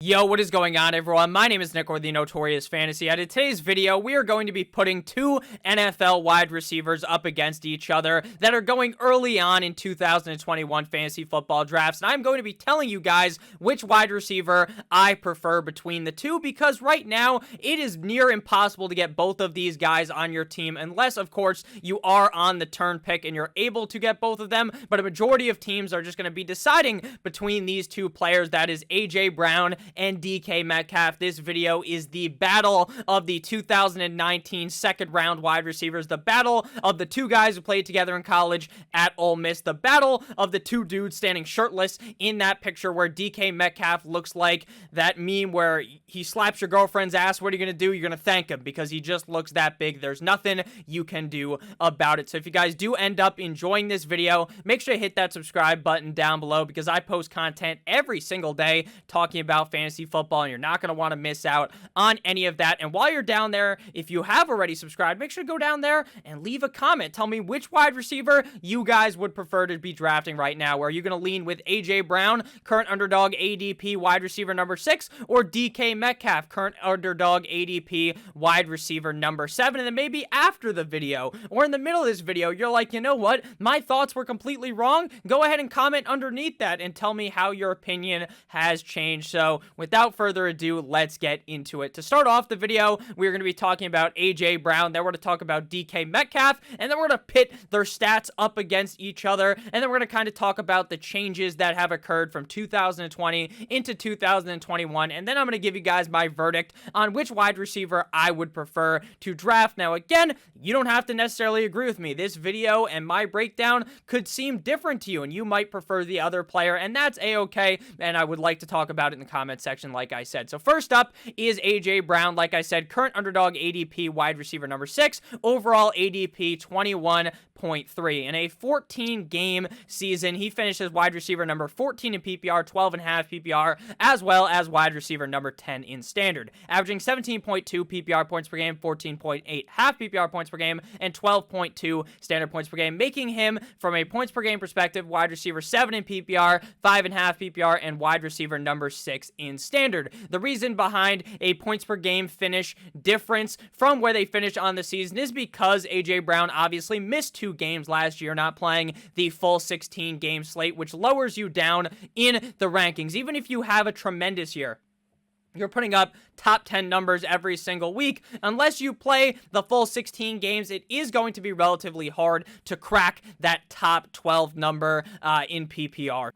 Yo, what is going on, everyone? My name is Nick, or the Notorious Fantasy, and in today's video, we are going to be putting two NFL wide receivers up against each other that are going early on in 2021 fantasy football drafts, and I'm going to be telling you guys which wide receiver I prefer between the two, because right now, it is near impossible to get both of these guys on your team, unless, of course, you are on the turn pick and you're able to get both of them, but a majority of teams are just going to be deciding between these two players, that is A.J. Brown and DK Metcalf. This video is the battle of the 2019 second round wide receivers, the battle of the two guys who played together in college at Ole Miss, the battle of the two dudes standing shirtless in that picture where DK Metcalf looks like that meme where he slaps your girlfriend's ass. What are you going to do? You're going to thank him because he just looks that big. There's nothing you can do about it. So if you guys do end up enjoying this video, make sure to hit that subscribe button down below because I post content every single day talking about fantasy football, and you're not going to want to miss out on any of that. And while you're down there, if you have already subscribed, make sure to go down there and leave a comment. Tell me which wide receiver you guys would prefer to be drafting right now. Are you going to lean with A.J. Brown, current underdog ADP wide receiver number 6, or DK Metcalf, current underdog ADP wide receiver number 7? And then maybe after the video or in the middle of this video, you're like, you know what? My thoughts were completely wrong. Go ahead and comment underneath that and tell me how your opinion has changed. So without further ado, let's get into it. To start off the video, we're going to be talking about A.J. Brown, then we're going to talk about DK Metcalf, and then we're going to pit their stats up against each other, and then we're going to kind of talk about the changes that have occurred from 2020 into 2021, and then I'm going to give you guys my verdict on which wide receiver I would prefer to draft. Now, again, you don't have to necessarily agree with me. This video and my breakdown could seem different to you, and you might prefer the other player, and that's a-okay, and I would like to talk about it in the comment section like I said. So first up is A.J. Brown. Like I said, current underdog ADP wide receiver number 6, overall ADP 21.3. In a 14-game season, he finished as wide receiver number 14 in PPR, 12.5 PPR, as well as wide receiver number 10 in standard, averaging 17.2 PPR points per game, 14.8 half PPR points per game, and 12.2 standard points per game, making him, from a points per game perspective, wide receiver 7 in PPR, 5.5 PPR, and wide receiver number 6 in standard. The reason behind a points per game finish difference from where they finished on the season is because A.J. Brown obviously missed 2 games last year, not playing the full 16-game slate, which lowers you down in the rankings. Even if you have a tremendous year, you're putting up top 10 numbers every single week. Unless you play the full 16 games, it is going to be relatively hard to crack that top 12 number in PPR.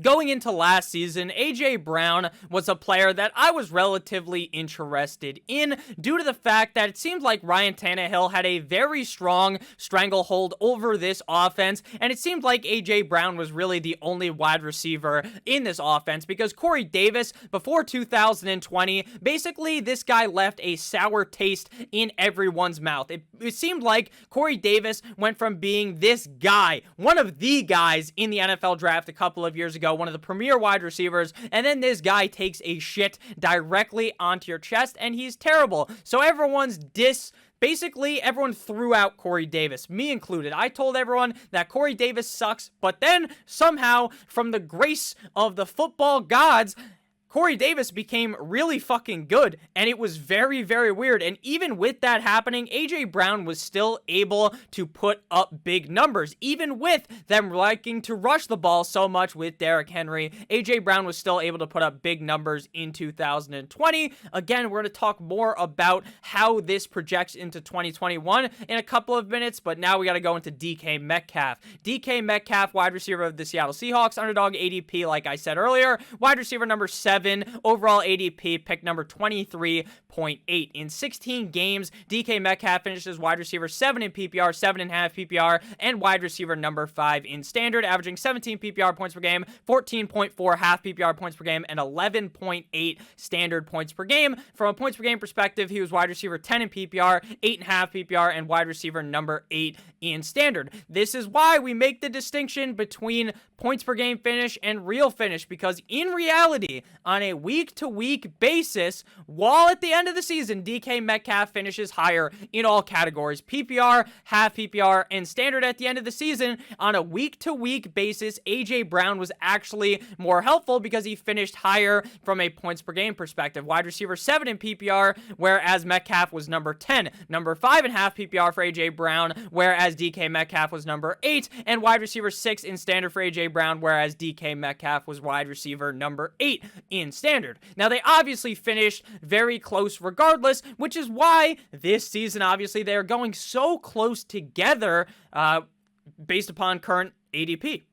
Going into last season, A.J. Brown was a player that I was relatively interested in due to the fact that it seemed like Ryan Tannehill had a very strong stranglehold over this offense, and it seemed like A.J. Brown was really the only wide receiver in this offense because Corey Davis, before 2020, basically this guy left a sour taste in everyone's mouth. It seemed like Corey Davis went from being this guy, one of the guys in the NFL draft a couple of years ago, one of the premier wide receivers, and then this guy takes a shit directly onto your chest, and he's terrible. So basically, everyone threw out Corey Davis, me included. I told everyone that Corey Davis sucks, but then somehow, from the grace of the football gods, Corey Davis became really fucking good, and it was very, very weird. And even with that happening, A.J. Brown was still able to put up big numbers. Even with them liking to rush the ball so much with Derrick Henry, A.J. Brown was still able to put up big numbers in 2020. Again, we're going to talk more about how this projects into 2021 in a couple of minutes, but now we got to go into DK Metcalf. DK Metcalf, wide receiver of the Seattle Seahawks, underdog ADP, like I said earlier, wide receiver number 7, overall ADP, pick number 23.8. In 16 games, DK Metcalf finished as wide receiver 7 in PPR, 7.5 PPR, and wide receiver number 5 in standard, averaging 17 PPR points per game, 14.4 half PPR points per game, and 11.8 standard points per game. From a points per game perspective, he was wide receiver 10 in PPR, 8.5 PPR, and wide receiver number 8 in standard. This is why we make the distinction between points per game finish and real finish, because in reality, on on a week-to-week basis, while at the end of the season, DK Metcalf finishes higher in all categories. PPR, half PPR, and standard at the end of the season. On a week-to-week basis, A.J. Brown was actually more helpful because he finished higher from a points per game perspective. Wide receiver 7 in PPR, whereas Metcalf was number 10. Number 5 in half PPR for A.J. Brown, whereas DK Metcalf was number 8. And wide receiver 6 in standard for A.J. Brown, whereas DK Metcalf was wide receiver number 8 in standard. Now, they obviously finished very close regardless, which is why this season, obviously, they are going so close together based upon current ADP.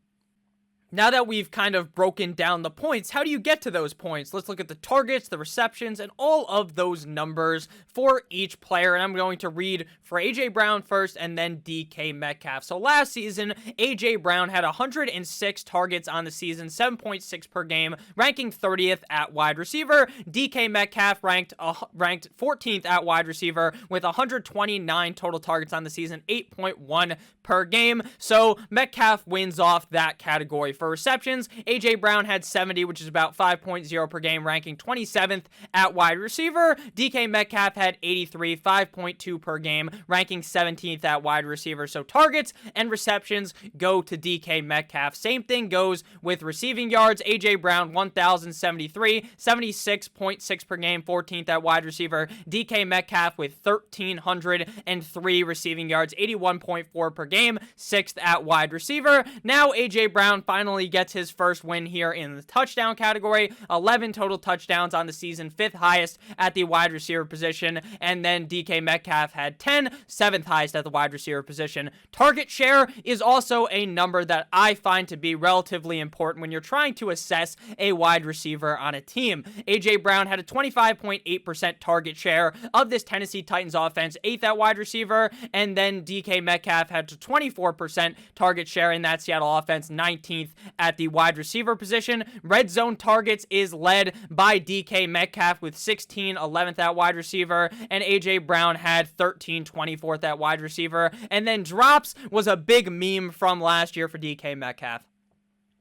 Now that we've kind of broken down the points, how do you get to those points? Let's look at the targets, the receptions, and all of those numbers for each player. And I'm going to read for A.J. Brown first and then DK Metcalf. So last season, A.J. Brown had 106 targets on the season, 7.6 per game, ranking 30th at wide receiver. DK Metcalf ranked 14th at wide receiver with 129 total targets on the season, 8.1 per game. So Metcalf wins off that category. For receptions, A.J. Brown had 70, which is about 5.0 per game, ranking 27th at wide receiver. DK Metcalf had 83, 5.2 per game, ranking 17th at wide receiver. So targets and receptions go to DK Metcalf. Same thing goes with receiving yards. A.J. Brown, 1,073, 76.6 per game, 14th at wide receiver. DK Metcalf with 1,303 receiving yards, 81.4 per game, 6th at wide receiver. Now A.J. Brown finally gets his first win here in the touchdown category. 11 total touchdowns on the season, 5th highest at the wide receiver position. And then DK Metcalf had 10, 7th highest at the wide receiver position. Target share is also a number that I find to be relatively important when you're trying to assess a wide receiver on a team. A.J. Brown had a 25.8% target share of this Tennessee Titans offense, 8th at wide receiver. And then DK Metcalf had a 24% target share in that Seattle offense, 19th at the wide receiver position. Red zone targets is led by DK Metcalf with 16, 11th at wide receiver, and A.J. Brown had 13, 24th at wide receiver. And then drops was a big meme from last year for DK Metcalf.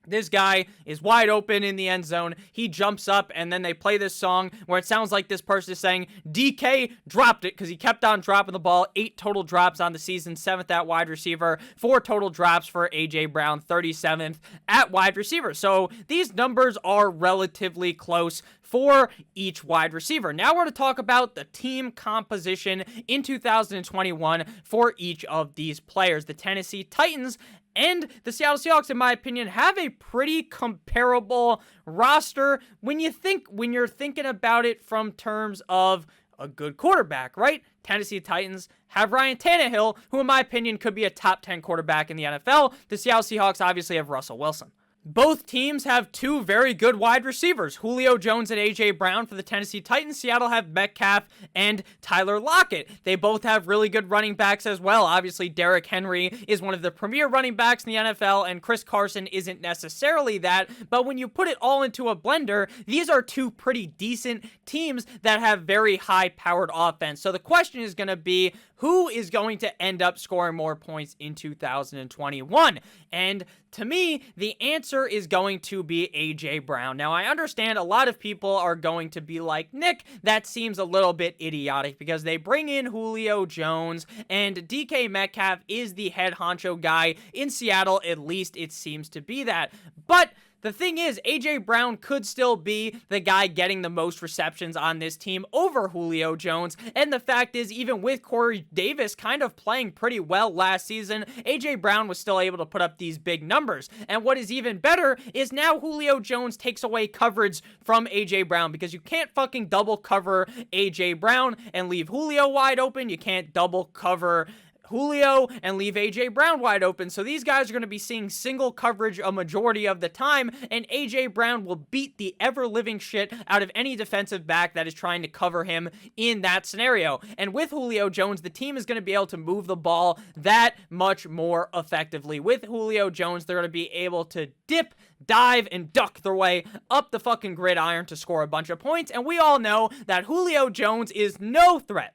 This guy is wide open in the end zone. He jumps up, and then they play this song where it sounds like this person is saying, DK dropped it, because he kept on dropping the ball. 8 total drops on the season, 7th at wide receiver. 4 total drops for A.J. Brown, 37th at wide receiver. So these numbers are relatively close for each wide receiver. Now we're going to talk about the team composition in 2021 for each of these players. The Tennessee Titans and the Seattle Seahawks, in my opinion, have a pretty comparable roster when you're thinking about it from terms of a good quarterback, right? Tennessee Titans have Ryan Tannehill, who in my opinion could be a top 10 quarterback in the NFL. The Seattle Seahawks obviously have Russell Wilson. Both teams have 2 very good wide receivers, Julio Jones and A.J. Brown for the Tennessee Titans. Seattle have Metcalf and Tyler Lockett. They both have really good running backs as well. Obviously, Derrick Henry is one of the premier running backs in the NFL, and Chris Carson isn't necessarily that. But when you put it all into a blender, these are 2 pretty decent teams that have very high-powered offense. So the question is going to be, who is going to end up scoring more points in 2021? And to me, the answer is going to be A.J. Brown. Now, I understand a lot of people are going to be like, Nick, that seems a little bit idiotic because they bring in Julio Jones and DK Metcalf is the head honcho guy in Seattle. At least it seems to be that. But the thing is, A.J. Brown could still be the guy getting the most receptions on this team over Julio Jones. And the fact is, even with Corey Davis kind of playing pretty well last season, A.J. Brown was still able to put up these big numbers. And what is even better is now Julio Jones takes away coverage from A.J. Brown, because you can't fucking double cover A.J. Brown and leave Julio wide open. You can't double cover Julio and leave A.J. Brown wide open. So these guys are going to be seeing single coverage a majority of the time, and A.J. Brown will beat the ever-living shit out of any defensive back that is trying to cover him in that scenario. And with Julio Jones, the team is going to be able to move the ball that much more effectively. With Julio Jones, they're going to be able to dip, dive, and duck their way up the fucking gridiron to score a bunch of points. And we all know that Julio Jones is no threat,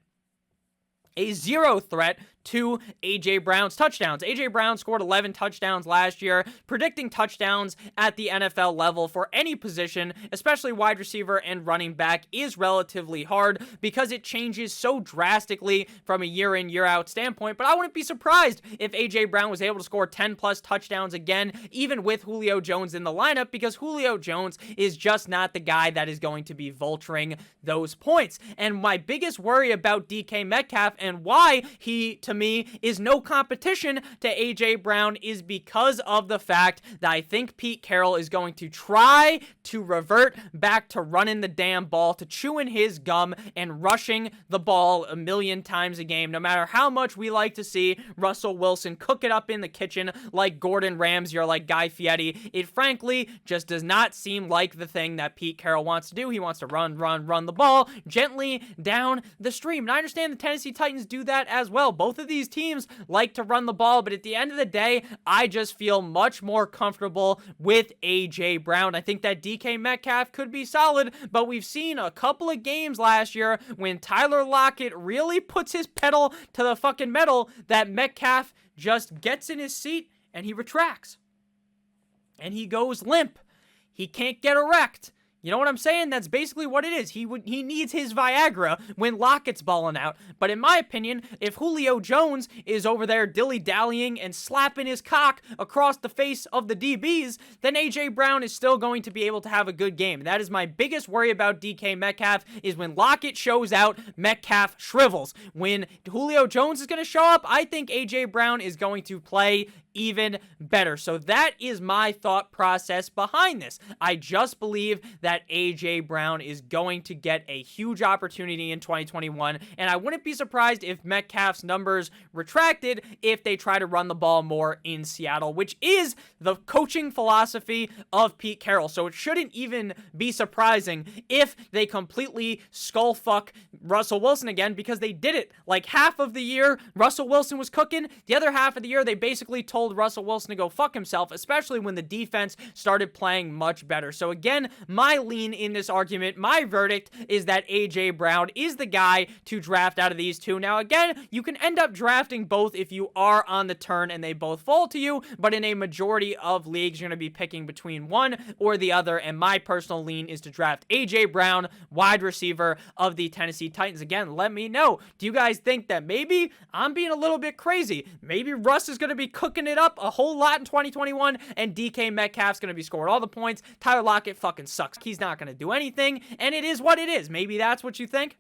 a zero threat to A.J. Brown's touchdowns. A.J. Brown scored 11 touchdowns last year. Predicting touchdowns at the NFL level for any position, especially wide receiver and running back, is relatively hard because it changes so drastically from a year in, year out standpoint. But I wouldn't be surprised if A.J. Brown was able to score 10 plus touchdowns again, even with Julio Jones in the lineup, because Julio Jones is just not the guy that is going to be vulturing those points. And my biggest worry about DK Metcalf and why he, to me, is no competition to A.J. Brown is because of the fact that I think Pete Carroll is going to try to revert back to running the damn ball, to chewing his gum and rushing the ball a million times a game, no matter how much we like to see Russell Wilson cook it up in the kitchen like Gordon Ramsay or like Guy Fieri. It frankly just does not seem like the thing that Pete Carroll wants to do. He wants to run the ball gently down the stream. And I understand the Tennessee Titans do that as well. Both of these teams like to run the ball, but at the end of the day, I just feel much more comfortable with A.J. Brown. I think that DK Metcalf could be solid, but we've seen a couple of games last year when Tyler Lockett really puts his pedal to the fucking metal that Metcalf just gets in his seat and he retracts. And he goes limp. He can't get erect. You know what I'm saying? That's basically what it is. He needs his Viagra when Lockett's balling out. But in my opinion, if Julio Jones is over there dilly-dallying and slapping his cock across the face of the DBs, then A.J. Brown is still going to be able to have a good game. That is my biggest worry about DK Metcalf, is when Lockett shows out, Metcalf shrivels. When Julio Jones is going to show up, I think A.J. Brown is going to play even better. So that is my thought process behind this. I just believe that A.J. Brown is going to get a huge opportunity in 2021, and I wouldn't be surprised if Metcalf's numbers retracted if they try to run the ball more in Seattle, which is the coaching philosophy of Pete Carroll. So it shouldn't even be surprising if they completely skullfuck Russell Wilson again, because they did it. Like half of the year, Russell Wilson was cooking. The other half of the year, they basically told Russell Wilson to go fuck himself, especially when the defense started playing much better. So again, my lean in this argument, my verdict is that A.J. Brown is the guy to draft out of these two. Now again, you can end up drafting both if you are on the turn and they both fall to you, but in a majority of leagues, you're going to be picking between one or the other, and my personal lean is to draft A.J. Brown, wide receiver of the Tennessee Titans. Again, let me know. Do you guys think that maybe I'm being a little bit crazy? Maybe Russ is going to be cooking it up a whole lot in 2021, and DK Metcalf's going to be scoring all the points. Tyler Lockett fucking sucks. He's not going to do anything, and it is what it is. Maybe that's what you think,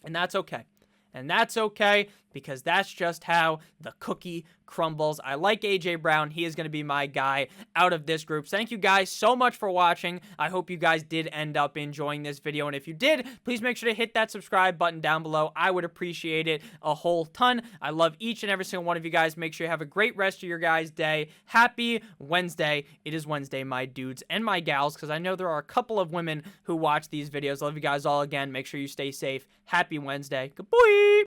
and that's okay. And that's okay, because that's just how the cookie crumbles. I like A.J. Brown. He is going to be my guy out of this group. Thank you guys so much for watching. I hope you guys did end up enjoying this video. And if you did, please make sure to hit that subscribe button down below. I would appreciate it a whole ton. I love each and every single one of you guys. Make sure you have a great rest of your guys' day. Happy Wednesday. It is Wednesday, my dudes and my gals, because I know there are a couple of women who watch these videos. Love you guys all again. Make sure you stay safe. Happy Wednesday. Goodbye.